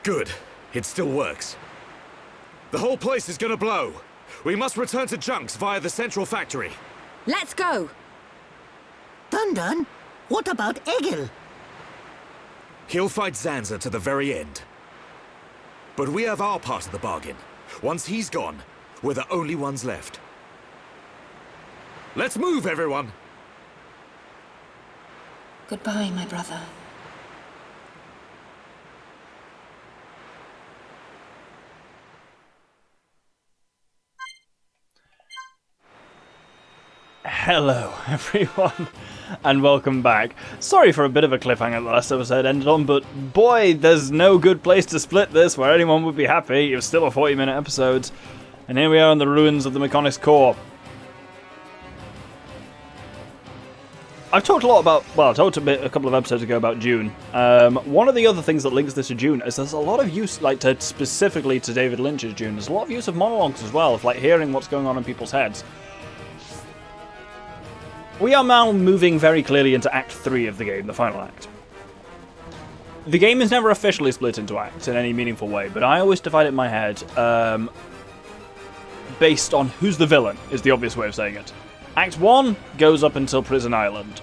Good. It still works. The whole place is gonna blow. We must return to Junks via the central factory. Let's go! Dun, what about Egil? He'll fight Zanza to the very end. But we have our part of the bargain. Once he's gone, we're the only ones left. Let's move, everyone! Goodbye, my brother. Hello everyone, and welcome back. Sorry for a bit of a cliffhanger the last episode ended on, but boy, there's no good place to split this where anyone would be happy. It was still a 40-minute episode, and here we are in the ruins of the Mechonis Core. I've talked a lot about, well, I talked a couple of episodes ago about June. One of the other things that links this to June is there's a lot of use, like specifically to David Lynch's June, there's a lot of use of monologues as well, of like hearing what's going on in people's heads. We are now moving very clearly into Act 3 of the game, the final act. The game is never officially split into acts in any meaningful way, but I always divide it in my head based on who's the villain, is the obvious way of saying it. Act 1 goes up until Prison Island.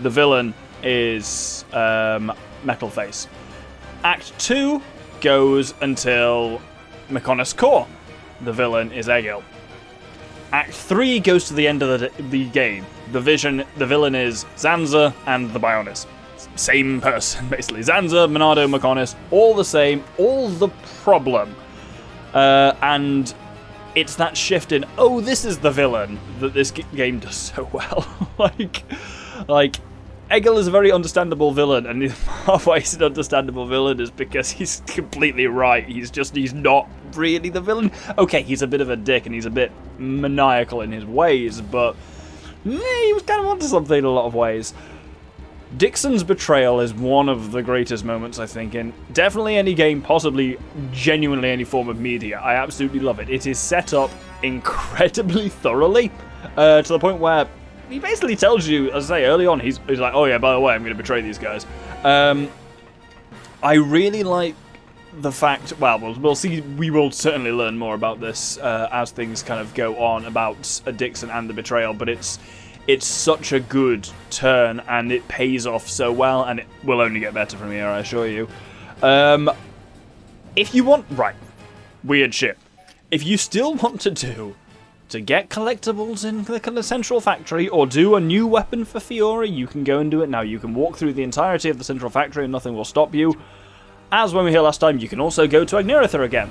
The villain is Metalface. Act 2 goes until Mechonis Core. The villain is Egil. Act 3 goes to the end of the game. The villain is Zanza and the Bionis. Same person, basically. Zanza, Monado, Mechonis, all the same, all the problem. And it's that shift in, oh, this is the villain, that this game does so well. like, Egil is a very understandable villain, and halfway he's an understandable villain is because he's completely right. He's not really the villain. Okay, he's a bit of a dick, and he's a bit maniacal in his ways, but he was kind of onto something in a lot of ways. Dickson's betrayal is one of the greatest moments, I think, in definitely any game, possibly genuinely any form of media. I absolutely love it. It is set up incredibly thoroughly, to the point where he basically tells you, as I say, early on, he's like, oh yeah, by the way, I'm going to betray these guys. I really like the fact, well, we'll see, we will certainly learn more about this as things kind of go on about Dickson and the betrayal, but it's such a good turn, and it pays off so well, and it will only get better from here, I assure you. If you want, right, weird shit. If you still want to get collectibles in the central factory, or do a new weapon for Fiora, you can go and do it now. You can walk through the entirety of the central factory and nothing will stop you. As when we were here last time, you can also go to Agneritha again,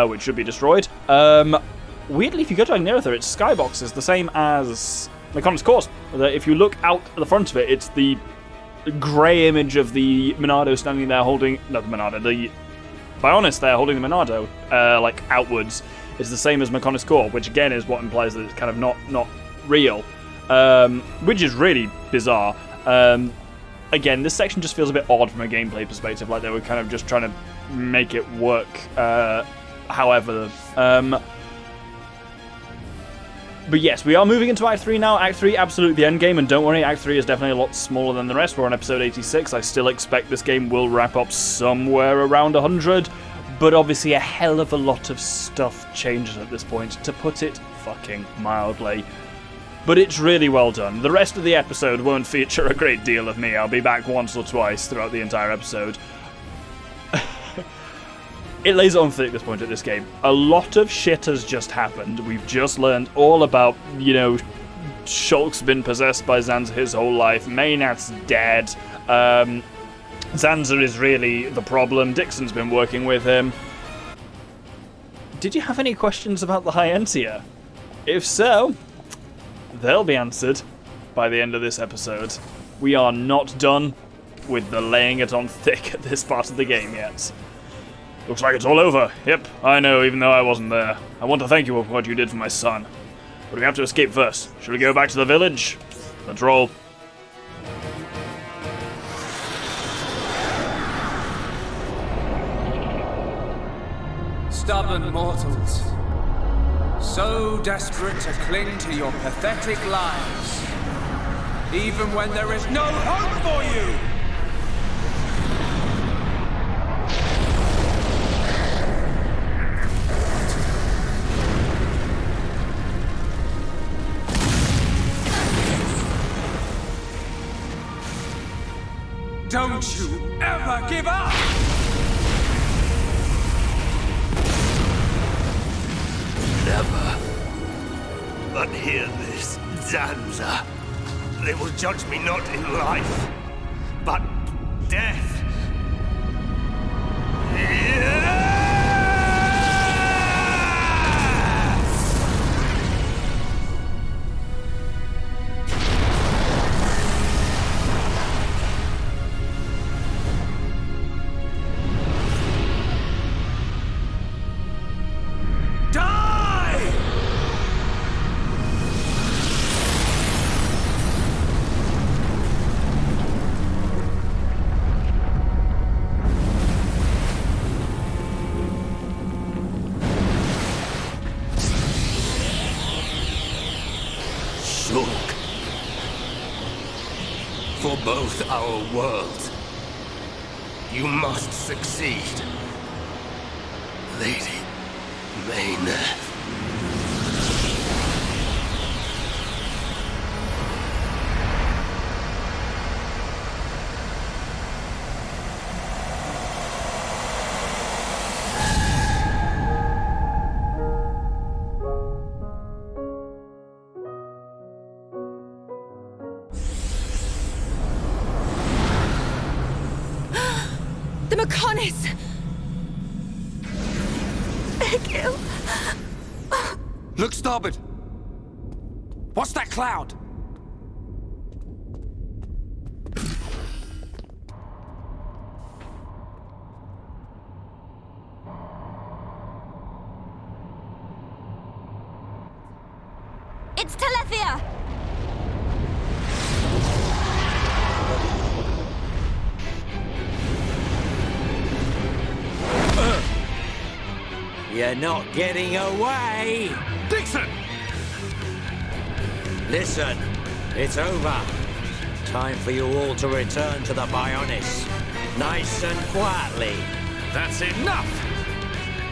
which should be destroyed. Weirdly, if you go to Agneritha, its skybox is the same as Mechonis Core. If you look out at the front of it, it's the grey image of the Monado standing there holding, not the Monado, the Bionis there holding the Monado, like outwards. It's the same as Mechonis Core, which again is what implies that it's kind of not real, which is really bizarre. Again, this section just feels a bit odd from a gameplay perspective, like they were kind of just trying to make it work, however. But yes, we are moving into Act 3 now. Act 3, absolutely the end game, and don't worry, Act 3 is definitely a lot smaller than the rest. We're on episode 86. I still expect this game will wrap up somewhere around 100, but obviously a hell of a lot of stuff changes at this point, to put it fucking mildly. But it's really well done. The rest of the episode won't feature a great deal of me. I'll be back once or twice throughout the entire episode. It lays on thick at this point at this game. A lot of shit has just happened. We've just learned all about, Shulk's been possessed by Zanza his whole life. Maynard's dead. Zanza is really the problem. Dickson's been working with him. Did you have any questions about the High Entia? If so, they'll be answered by the end of this episode. We are not done with the laying it on thick at this part of the game yet. Looks like it's all over. Yep, I know, even though I wasn't there. I want to thank you for what you did for my son. But we have to escape first. Should we go back to the village? Let's roll. Stubborn mortals. So desperate to cling to your pathetic lives. Even when there is no hope for you! Don't you ever give up! Never. But hear this, Zanza. They will judge me not in life, but death. For both our worlds, you must succeed. Lady Maynard. The Mechonis! Egil! Look starboard! What's that cloud? It's Telethia! You're not getting away! Dickson! Listen, it's over. Time for you all to return to the Bionis. Nice and quietly. That's enough!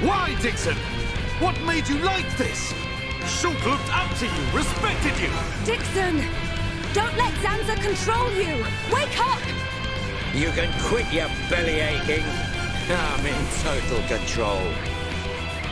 Why, Dickson? What made you like this? Shulk looked up to you, respected you! Dickson! Don't let Zanza control you! Wake up! You can quit your belly aching. I'm in total control.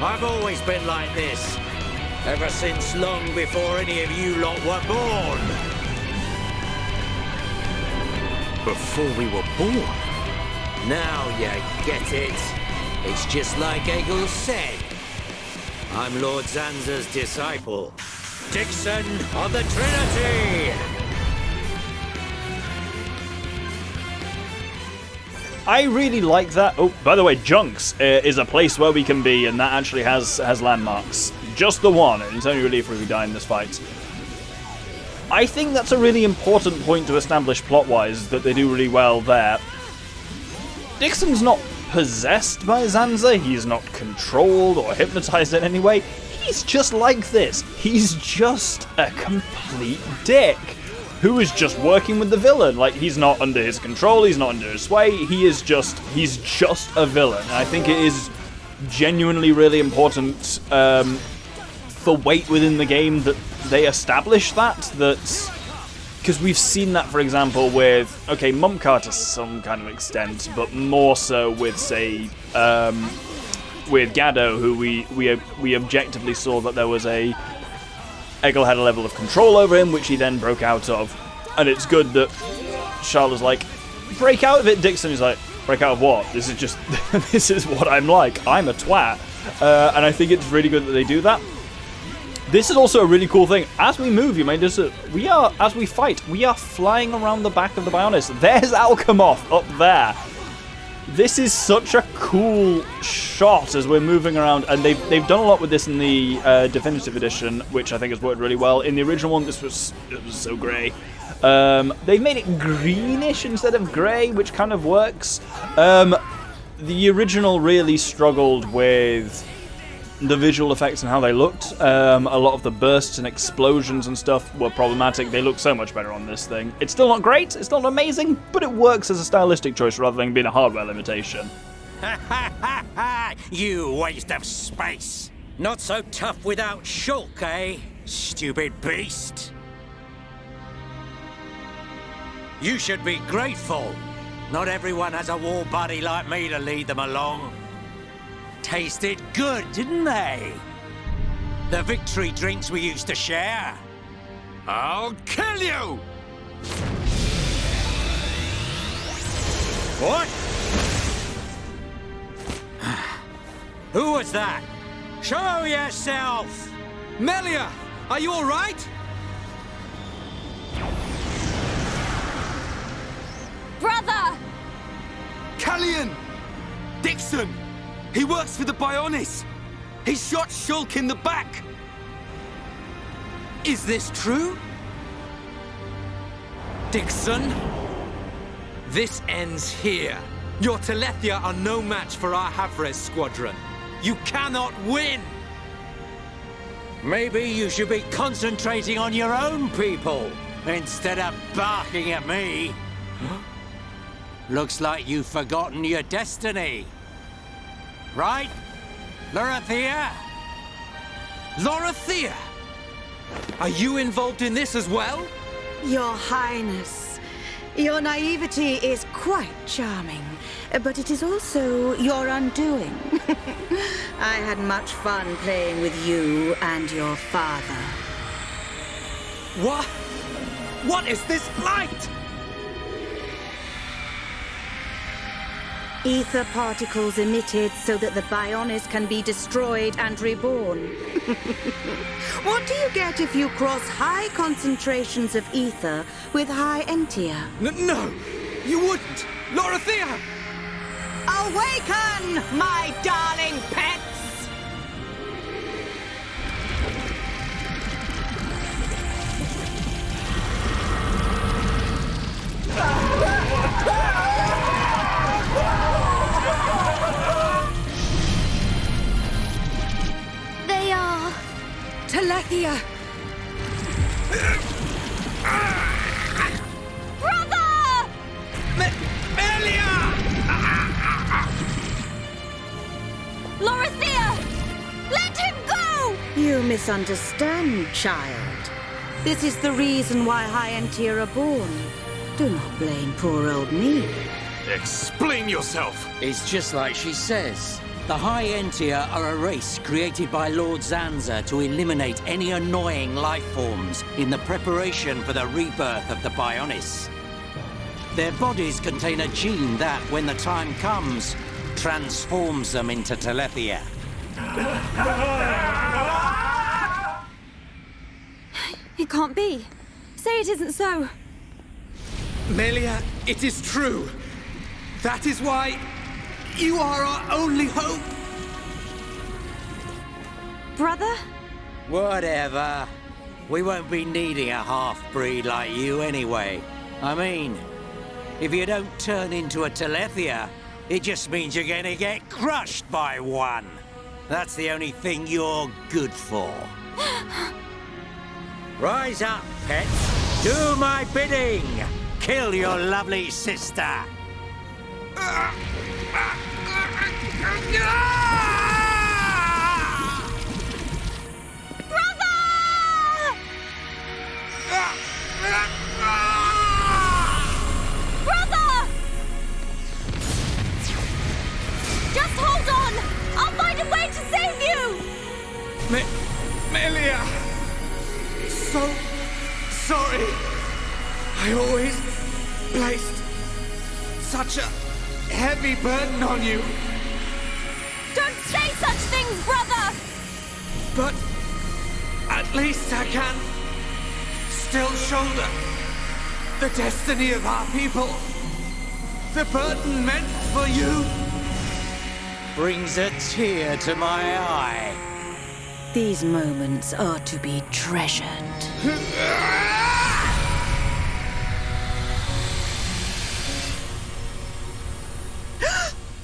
I've always been like this. Ever since long before any of you lot were born. Before we were born? Now you get it. It's just like Egil said. I'm Lord Zanza's disciple. Dickson of the Trinity! I really like that. Oh, by the way, Junks is a place where we can be, and that actually has landmarks. Just the one, and it's only really if we die in this fight. I think that's a really important point to establish plot-wise, that they do really well there. Dickson's not possessed by Zanza, he's not controlled or hypnotized in any way. He's just like this. He's just a complete dick who is just working with the villain. Like, he's not under his control, he's not under his sway, he's just a villain. And I think it is genuinely really important for weight within the game that they establish that, because we've seen that, for example, with, okay, Mumka to some kind of extent, but more so with, say, with Gaddo, who we objectively saw that there was a Egil had a level of control over him, which he then broke out of. And it's good that Charles was like, break out of it, Dickson. He's like, break out of what? This is just, this is what I'm like. I'm a twat. And I think it's really good that they do that. This is also a really cool thing. As we move, you may just, as we fight, we are flying around the back of the Bionis. There's Alchemoth up there. This is such a cool shot as we're moving around, and they've done a lot with this in the definitive edition, which I think has worked really well. In the original one, it was so grey. They've made it greenish instead of grey, which kind of works. The original really struggled with the visual effects and how they looked. A lot of the bursts and explosions and stuff were problematic. They look so much better on this thing. It's still not great, it's not amazing, but it works as a stylistic choice rather than being a hardware limitation. You waste of space. Not so tough without Shulk, eh? Stupid beast. You should be grateful. Not everyone has a war buddy like me to lead them along. Tasted good, didn't they? The victory drinks we used to share. I'll kill you! What? Who was that? Show yourself! Melia, are you all right? Brother! Callian! Dickson! He works for the Bionis! He shot Shulk in the back! Is this true? Dickson? This ends here. Your Telethia are no match for our Havres squadron. You cannot win! Maybe you should be concentrating on your own people instead of barking at me. Looks like you've forgotten your destiny. Right? Lorithia? Lorithia! Are you involved in this as well? Your Highness, your naivety is quite charming, but it is also your undoing. I had much fun playing with you and your father. What? What is this light? Ether particles emitted so that the Bionis can be destroyed and reborn. What do you get if you cross high concentrations of ether with high Entia? No! You wouldn't! Lorithia! Awaken, my darling pets! They are... Telethia! Brother! Melia! Lorithia! Let him go! You misunderstand, child. This is the reason why high Entia are born. Do not blame poor old me. Explain yourself! It's just like she says. The High Entia are a race created by Lord Zanza to eliminate any annoying life forms in the preparation for the rebirth of the Bionis. Their bodies contain a gene that, when the time comes, transforms them into Telethia. It can't be. Say it isn't so. Melia, it is true. That is why you are our only hope. Brother? Whatever. We won't be needing a half-breed like you anyway. I mean, if you don't turn into a Telethia, it just means you're gonna get crushed by one. That's the only thing you're good for. Rise up, pets. Do my bidding. Kill your lovely sister. Brother! Just hold on! I'll find a way to save you! Melia! So sorry. I always placed such a heavy burden on you. Don't say such things, brother! But at least I can still shoulder the destiny of our people. The burden meant for you brings a tear to my eye. These moments are to be treasured.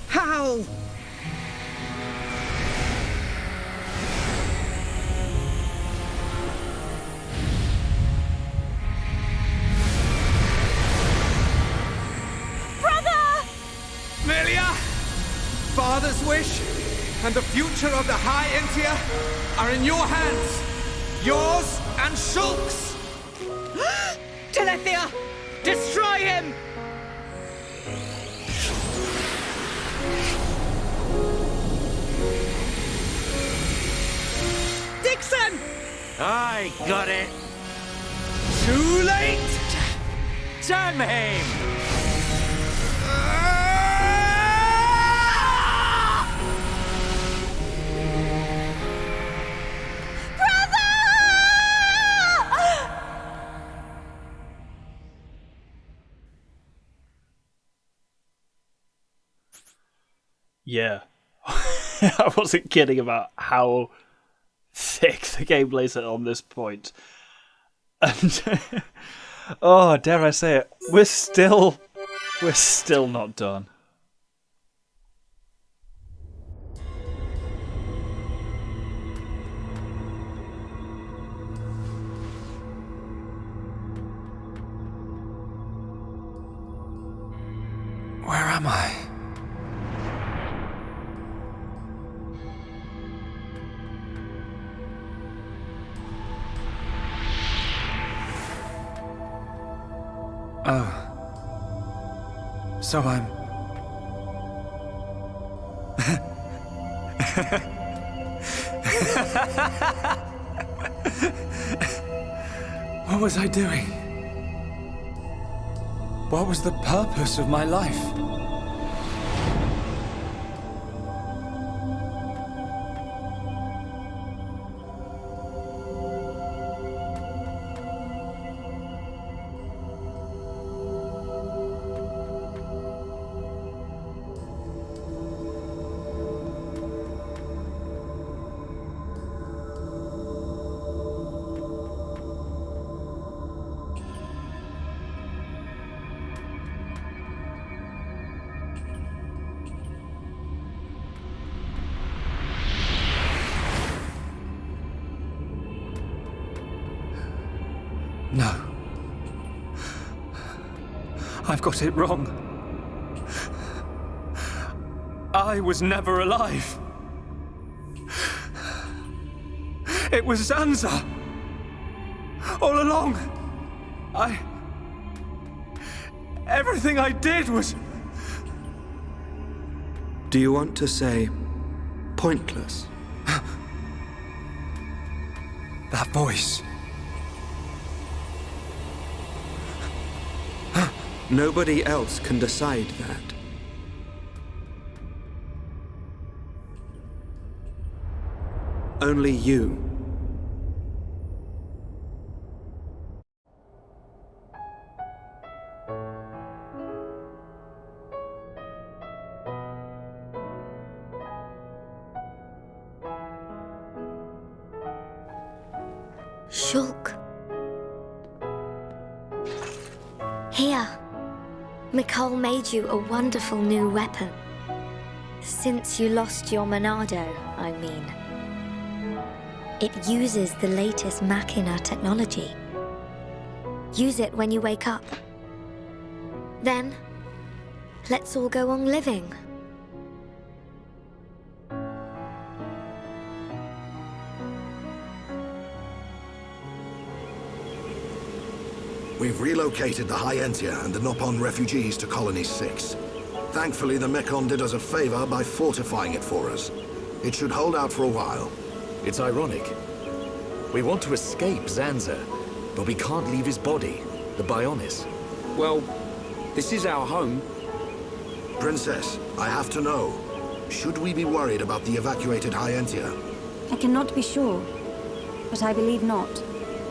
How? Brother! Melia! Father's wish and the future of the High Entia are in your hands. Yours and Shulk's. Telethia! Destroy him! I got it. Too late. Damn him. Yeah. I wasn't kidding about how thick the gameplay's on this point. And oh, dare I say it, we're still not done. Where am I? Oh. So I'm... What was I doing? What was the purpose of my life? No. I've got it wrong. I was never alive. It was Zanza. All along. Everything I did was... Do you want to say pointless? That voice. Nobody else can decide that. Only you. Shulk. Here. Mikol made you a wonderful new weapon. Since you lost your Monado, I mean. It uses the latest Machina technology. Use it when you wake up. Then, let's all go on living. We've relocated the High Entia and the Nopon refugees to Colony 6. Thankfully, the Mekon did us a favor by fortifying it for us. It should hold out for a while. It's ironic. We want to escape Zanza, but we can't leave his body, the Bionis. Well, this is our home. Princess, I have to know. Should we be worried about the evacuated High Entia? I cannot be sure, but I believe not.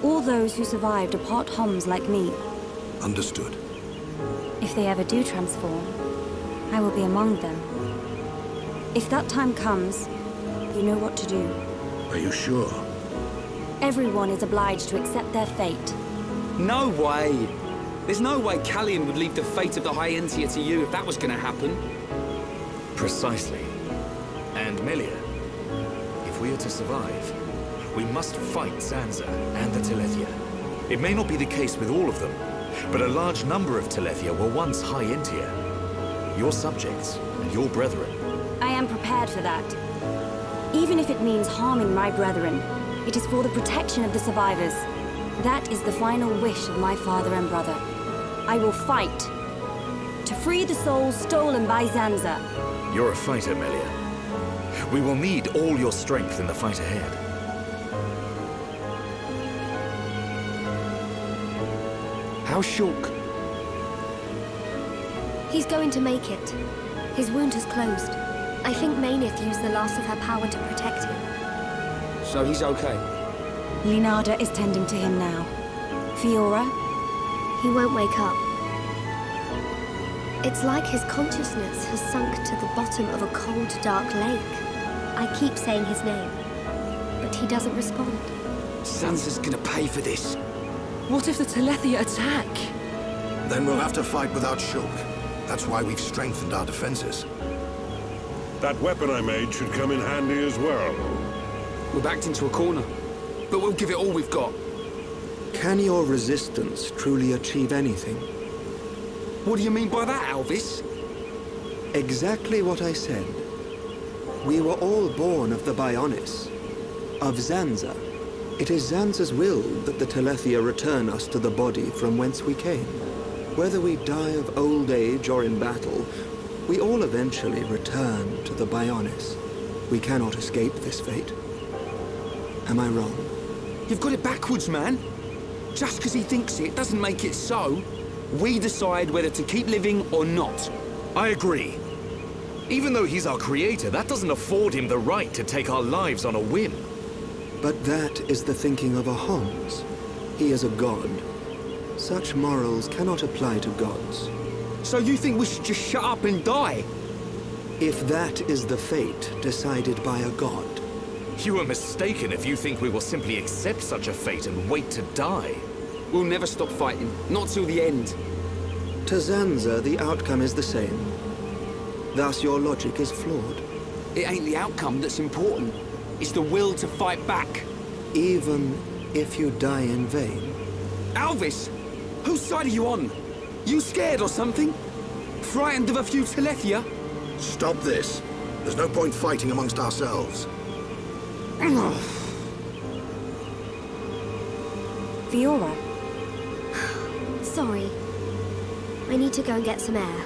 All those who survived are part Homs like me. Understood. If they ever do transform, I will be among them. If that time comes, you know what to do. Are you sure? Everyone is obliged to accept their fate. No way! There's no way Callian would leave the fate of the High Entia to you if that was gonna happen. Precisely. And Melia, if we are to survive, we must fight Zanza and the Telethia. It may not be the case with all of them, but a large number of Telethia were once High Entia. Your subjects and your brethren. I am prepared for that. Even if it means harming my brethren, it is for the protection of the survivors. That is the final wish of my father and brother. I will fight to free the souls stolen by Zanza. You're a fighter, Melia. We will need all your strength in the fight ahead. How's Shulk? He's going to make it. His wound has closed. I think Mainith used the last of her power to protect him. So he's okay? Linada is tending to him now. Fiora? He won't wake up. It's like his consciousness has sunk to the bottom of a cold, dark lake. I keep saying his name, but he doesn't respond. Zanza's gonna pay for this. What if the Telethia attack? Then we'll have to fight without Shulk. That's why we've strengthened our defenses. That weapon I made should come in handy as well. We're backed into a corner, but we'll give it all we've got. Can your resistance truly achieve anything? What do you mean by that, Alvis? Exactly what I said. We were all born of the Bionis, of Zanza. It is Zanza's will that the Telethia return us to the body from whence we came. Whether we die of old age or in battle, we all eventually return to the Bionis. We cannot escape this fate. Am I wrong? You've got it backwards, man. Just because he thinks it doesn't make it so. We decide whether to keep living or not. I agree. Even though he's our creator, that doesn't afford him the right to take our lives on a whim. But that is the thinking of a Homs. He is a god. Such morals cannot apply to gods. So you think we should just shut up and die? If that is the fate decided by a god. You are mistaken if you think we will simply accept such a fate and wait to die. We'll never stop fighting, not till the end. To Zanza, the outcome is the same. Thus your logic is flawed. It ain't the outcome that's important. It's the will to fight back. Even if you die in vain. Alvis! Whose side are you on? You scared or something? Frightened of a few Telethia? Stop this. There's no point fighting amongst ourselves. Fiora? Sorry. I need to go and get some air.